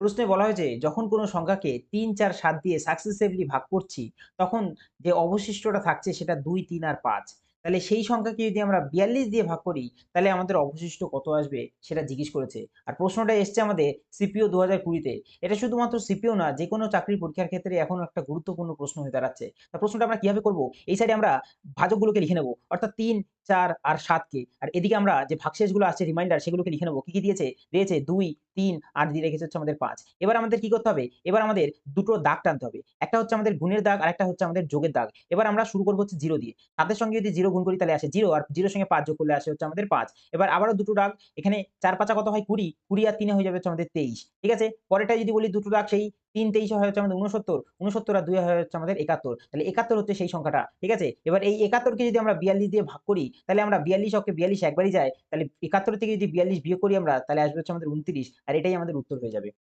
প্রশ্নে বলা হয়েছে যখন কোনো সংখ্যাকে ৩, ৪, ৭ দিয়ে সাকসেসিভলি ভাগ করছি, তখন যে অবশিষ্টটা থাকছে সেটা ২, ৩ আর ৫। তাহলে সেই সংখ্যাকে যদি আমরা ৪২ দিয়ে ভাগ করি, তাহলে আমাদের অবশিষ্ট কত আসবে সেটা জিজ্ঞেস করেছে। আর প্রশ্নটা এসছে আমাদের সিপিও ২০২০ তে। এটা শুধুমাত্র সিপিও না, যেকোনো চাকরির পরীক্ষার ক্ষেত্রে এখন একটা গুরুত্বপূর্ণ প্রশ্ন হয়ে দাঁড়াচ্ছে। তা প্রশ্নটা আমরা কিভাবে করব? এই সাইডে আমরা ভাজকগুলোকে লিখে নেব। অর্থাৎ ৩, ৪ আর ৭ কে। আর এদিকে আমরা যে ভাগশেষগুলো আছে রিমাইন্ডার সেগুলোকে লিখে নেব। কি, কি দিয়েছে? দিয়েছে ২, ৩ আর দিয়ে রেখেছে হচ্ছে আমাদের ৫। এবার আমাদের কি করতে হবে? এবার আমাদের দুটো দাগ টানতে হবে। একটা হচ্ছে আমাদের গুণের দাগ, আরেকটা হচ্ছে আমাদের যোগের দাগ। এবার আমরা শুরু করব হচ্ছে 0 দিয়ে। ৭ এর সঙ্গে যদি 0 গুণ করি তাহলে আসে 0 আর 0 এর সঙ্গে 5 যোগ করলে আসে হচ্ছে আমাদের ৫। এবার আবারও দুটো দাগ, এখানে ৪ ৫ কত হয়? ২০, ২০ আর ৩ হয়ে যাবে হচ্ছে আমাদের ২৩। ঠিক আছে? পরেরটা যদি বলি দুটো দাগ সেই ৩ ২৩ হয় হচ্ছে আমাদের ৬৯, ৬৯ আর ২ হয় হচ্ছে আমাদের ৭১। তাহলে ৭১ হচ্ছে সেই সংখ্যাটা। ঠিক আছে? এবার এই ৭১ কে যদি আমরা ৪২ দিয়ে ভাগ করি, তাহলে আমরা ৪২ অক্ষে ৪২ একবারই যায়। তাহলে ৭১ থেকে যদি ৪২ বিয়োগ করি আমরা, তাহলে আসবে হচ্ছে আমাদের ২৯ আর এটাই আমাদের উত্তর হয়ে যাবে।